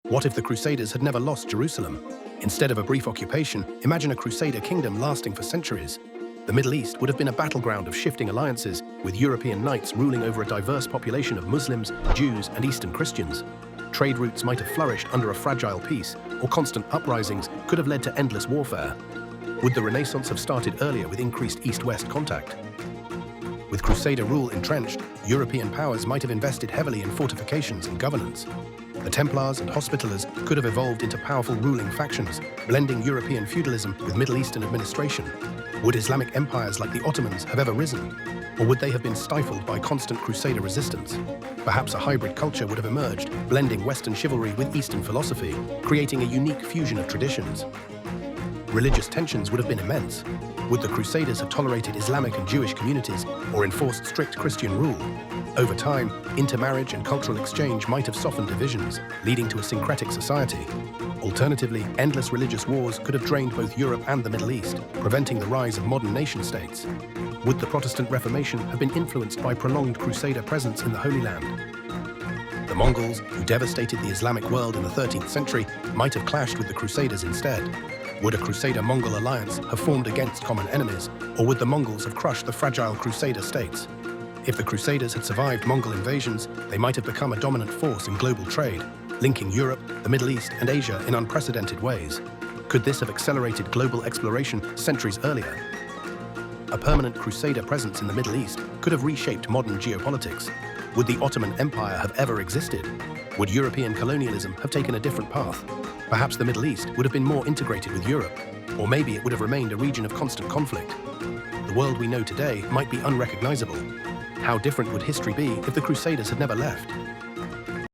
What if the Crusaders had never lost Jerusalem? Instead of a brief occupation, imagine a Crusader kingdom lasting for centuries. The Middle East would have been a battleground of shifting alliances, with European knights ruling over a diverse population of Muslims, Jews, and Eastern Christians. Trade routes might have flourished under a fragile peace, or constant uprisings could have led to endless warfare. Would the Renaissance have started earlier with increased East-West contact? With Crusader rule entrenched, European powers might have invested heavily in fortifications and governance. The Templars and Hospitallers could have evolved into powerful ruling factions, blending European feudalism with Middle Eastern administration. Would Islamic empires like the Ottomans have ever risen? Or would they have been stifled by constant Crusader resistance? Perhaps a hybrid culture would have emerged, blending Western chivalry with Eastern philosophy, creating a unique fusion of traditions. Religious tensions would have been immense. Would the Crusaders have tolerated Islamic and Jewish communities or enforced strict Christian rule? Over time, intermarriage and cultural exchange might have softened divisions, leading to a syncretic society. Alternatively, endless religious wars could have drained both Europe and the Middle East, preventing the rise of modern nation-states. Would the Protestant Reformation have been influenced by prolonged Crusader presence in the Holy Land? The Mongols, who devastated the Islamic world in the 13th century, might have clashed with the Crusaders instead. Would a Crusader-Mongol alliance have formed against common enemies, or would the Mongols have crushed the fragile Crusader states? If the Crusaders had survived Mongol invasions, they might have become a dominant force in global trade, linking Europe, the Middle East, and Asia in unprecedented ways. Could this have accelerated global exploration centuries earlier? A permanent Crusader presence in the Middle East could have reshaped modern geopolitics. Would the Ottoman Empire have ever existed? Would European colonialism have taken a different path? Perhaps the Middle East would have been more integrated with Europe, or maybe it would have remained a region of constant conflict. The world we know today might be unrecognizable. How different would history be if the Crusaders had never left?